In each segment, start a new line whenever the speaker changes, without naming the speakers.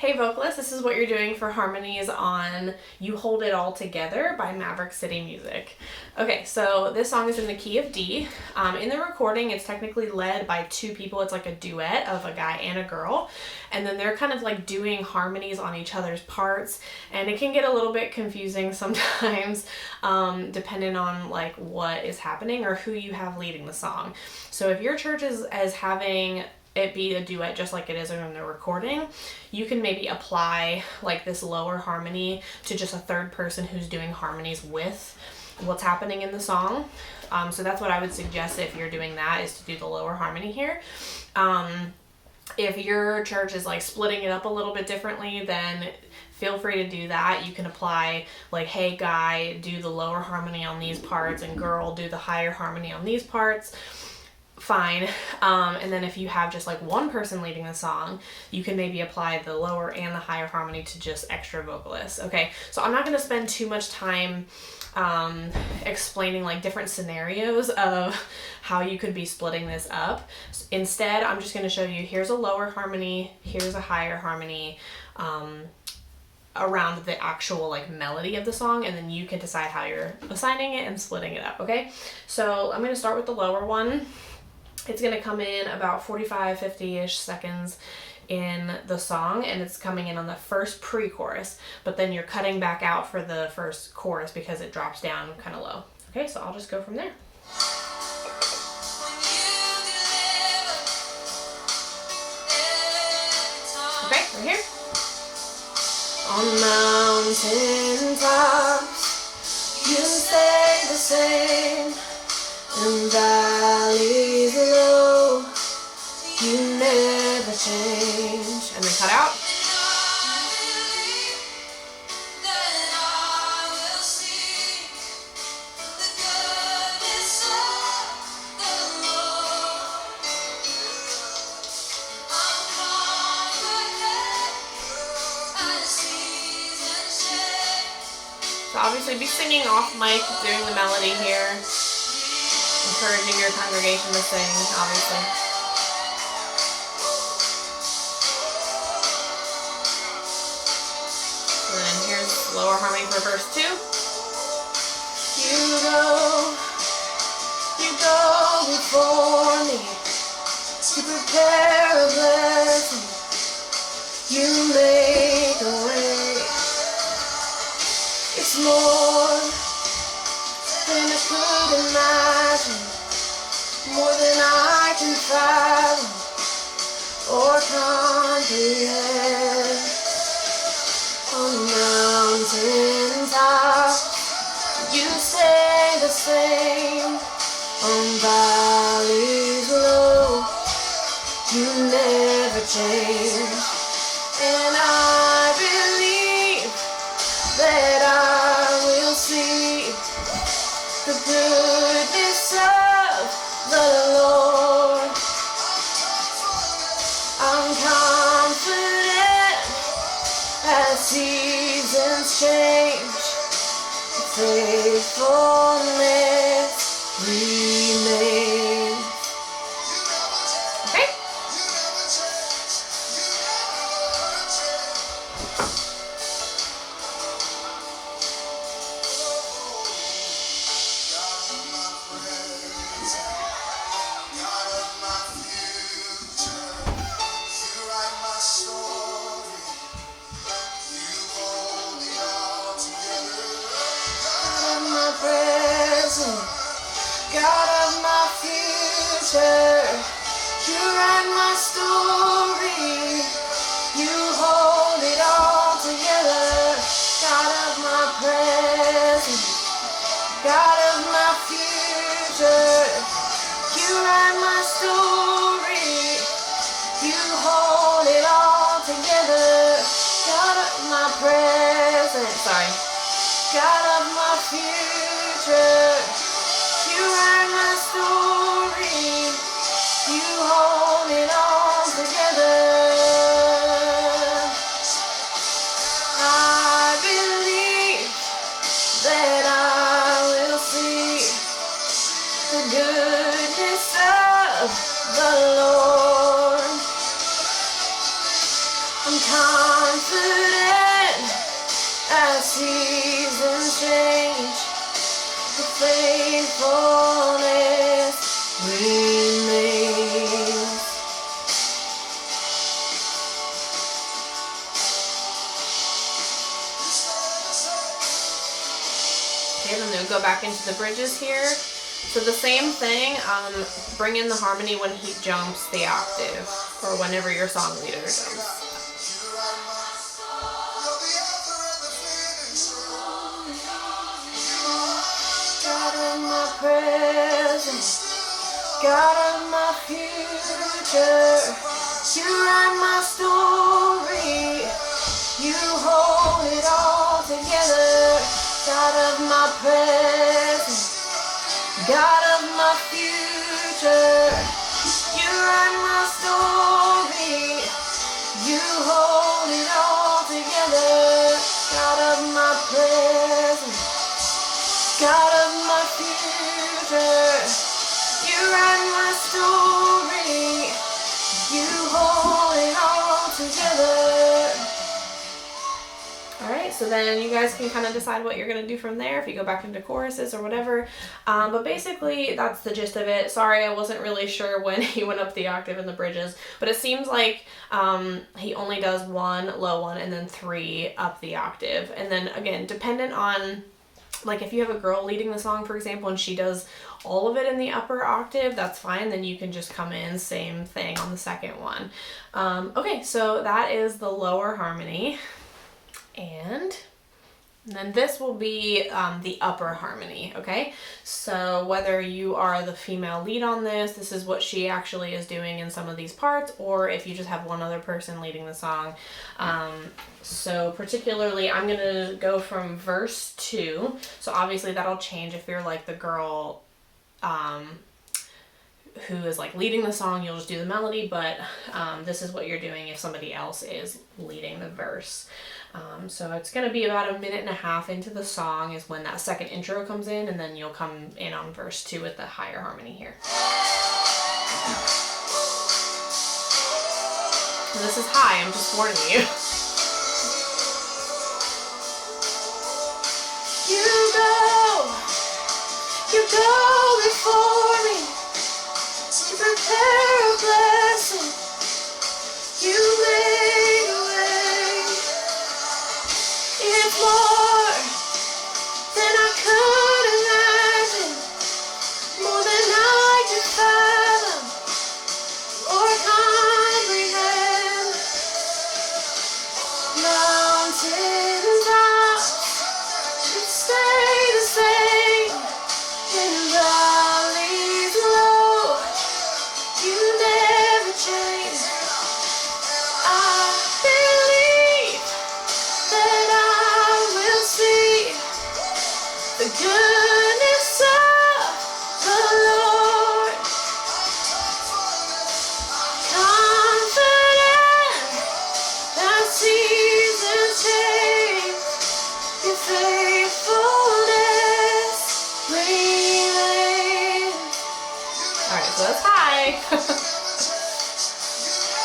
Hey vocalists, this is what you're doing for harmonies on You Hold It All Together by Maverick City Music. Okay, so this song is in the key of D. In the recording, it's technically led by two people. It's like a duet of a guy and a girl. And then they're kind of like doing harmonies on each other's parts. And it can get a little bit confusing sometimes, depending on like what is happening or who you have leading the song. So if your church is having it be a duet just like it is in the recording, you can maybe apply like this lower harmony to just a third person who's doing harmonies with what's happening in the song. So that's what I would suggest if you're doing that, is to do the lower harmony here. If your church is like splitting it up a little bit differently, then feel free to do that. You can apply like, hey guy, do the lower harmony on these parts, and girl, do the higher harmony on these parts. Fine. And then if you have just like one person leading the song, you can maybe apply the lower and the higher harmony to just extra vocalists. Okay, so I'm not going to spend too much time explaining like different scenarios of how you could be splitting this up. Instead, I'm just going to show you, here's a lower harmony, here's a higher harmony around the actual like melody of the song, and then you can decide how you're assigning it and splitting it up. Okay, so I'm going to start with the lower one. It's going to come in about 45, 50-ish seconds in the song, and it's coming in on the first pre-chorus, but then you're cutting back out for the first chorus because it drops down kind of low. Okay, so I'll just go from there. Okay, right here. On mountain tops, you stay the same. In valleys low, you never change. And then cut out. So obviously be singing off mic during the melody here. Encouraging your congregation to sing, obviously. And then here's lower harmony for verse 2. You go before me to prepare a blessing. You make a way. It's more than I could imagine, more than I can fathom or comprehend. On mountain top, you stay the same. On valleys low, you never change. And I believe that I will see the goodness of the Lord. I'm confident as seasons change, faithfulness remains. Okay? God of my future, you write my story, you hold it all together. God of my present, God of my future, you write my story, you hold it all together. God of my present, God of my future, you write my story, you hold it all together. I believe that I will see the goodness of the Lord. I'm confident as seasons change, the faithfulness remains. Okay, then we'll go back into the bridges here. So the same thing, bring in the harmony when he jumps the octave, or whenever your song leader jumps. God of my present, God of my future, you write my story, you hold it all together. God of my present, God of my future, you write my story, you hold it all together. God of my present, God of my future, you write my story, you hold it all together. Alright, so then you guys can kind of decide what you're going to do from there if you go back into choruses or whatever. But basically, that's the gist of it. Sorry, I wasn't really sure when he went up the octave in the bridges, but it seems like he only does 1 low one and then 3 up the octave. And then again, dependent on, like if you have a girl leading the song, for example, and she does all of it in the upper octave, that's fine. Then you can just come in, same thing on the second one. Okay, so that is the lower harmony. And then this will be the upper harmony, okay? So whether you are the female lead on this is what she actually is doing in some of these parts, or if you just have one other person leading the song. So particularly, I'm going to go from verse 2. So obviously that'll change if you're like the girl who is like leading the song, you'll just do the melody, but this is what you're doing if somebody else is leading the verse. So it's going to be about 1.5 minutes into the song is when that second intro comes in, and then you'll come in on verse 2 with the higher harmony here. And this is high, I'm just warning you. You go before me, you prepare a blessing, you make a way. It's more than I could imagine, more than I could fathom or comprehend. Mountain tops that stay the same, and valleys low, you never change. I believe that I will see the goodness of the Lord. Confident that seasons change, your faithfulness remains. Alright, so that's high.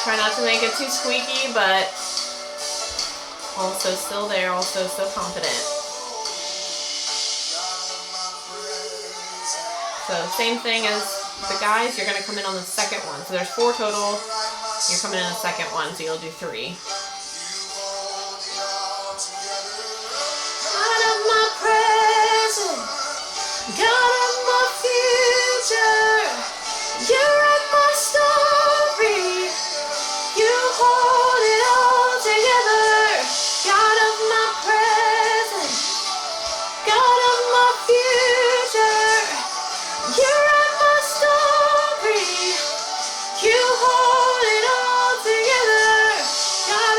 Try not to make it too squeaky, but also still there, also still confident. So same thing as the guys, you're going to come in on the second one. So there's 4 total, you're coming in the second one, so you'll do 3. God of my present, God of my future, you write my story, you hold it all together. God of my present, God of my future, you write my story, you hold it all together. God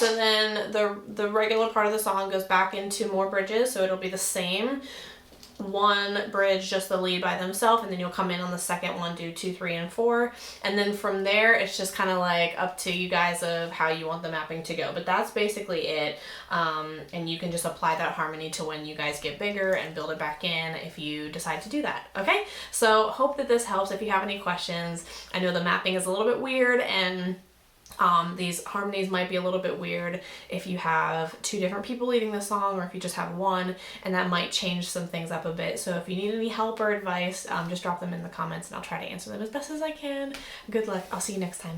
So then the regular part of the song goes back into more bridges, so it'll be the same. One bridge, just the lead by themselves, and then you'll come in on the second one, do 2, 3, and 4, and then from there it's just kind of like up to you guys of how you want the mapping to go. But that's basically it, and you can just apply that harmony to when you guys get bigger and build it back in if you decide to do that. Okay, so hope that this helps. If you have any questions, I know the mapping is a little bit weird, and these harmonies might be a little bit weird if you have 2 different people leading the song, or if you just have one, and that might change some things up a bit. So if you need any help or advice, just drop them in the comments and I'll try to answer them as best as I can. Good luck. I'll see you next time.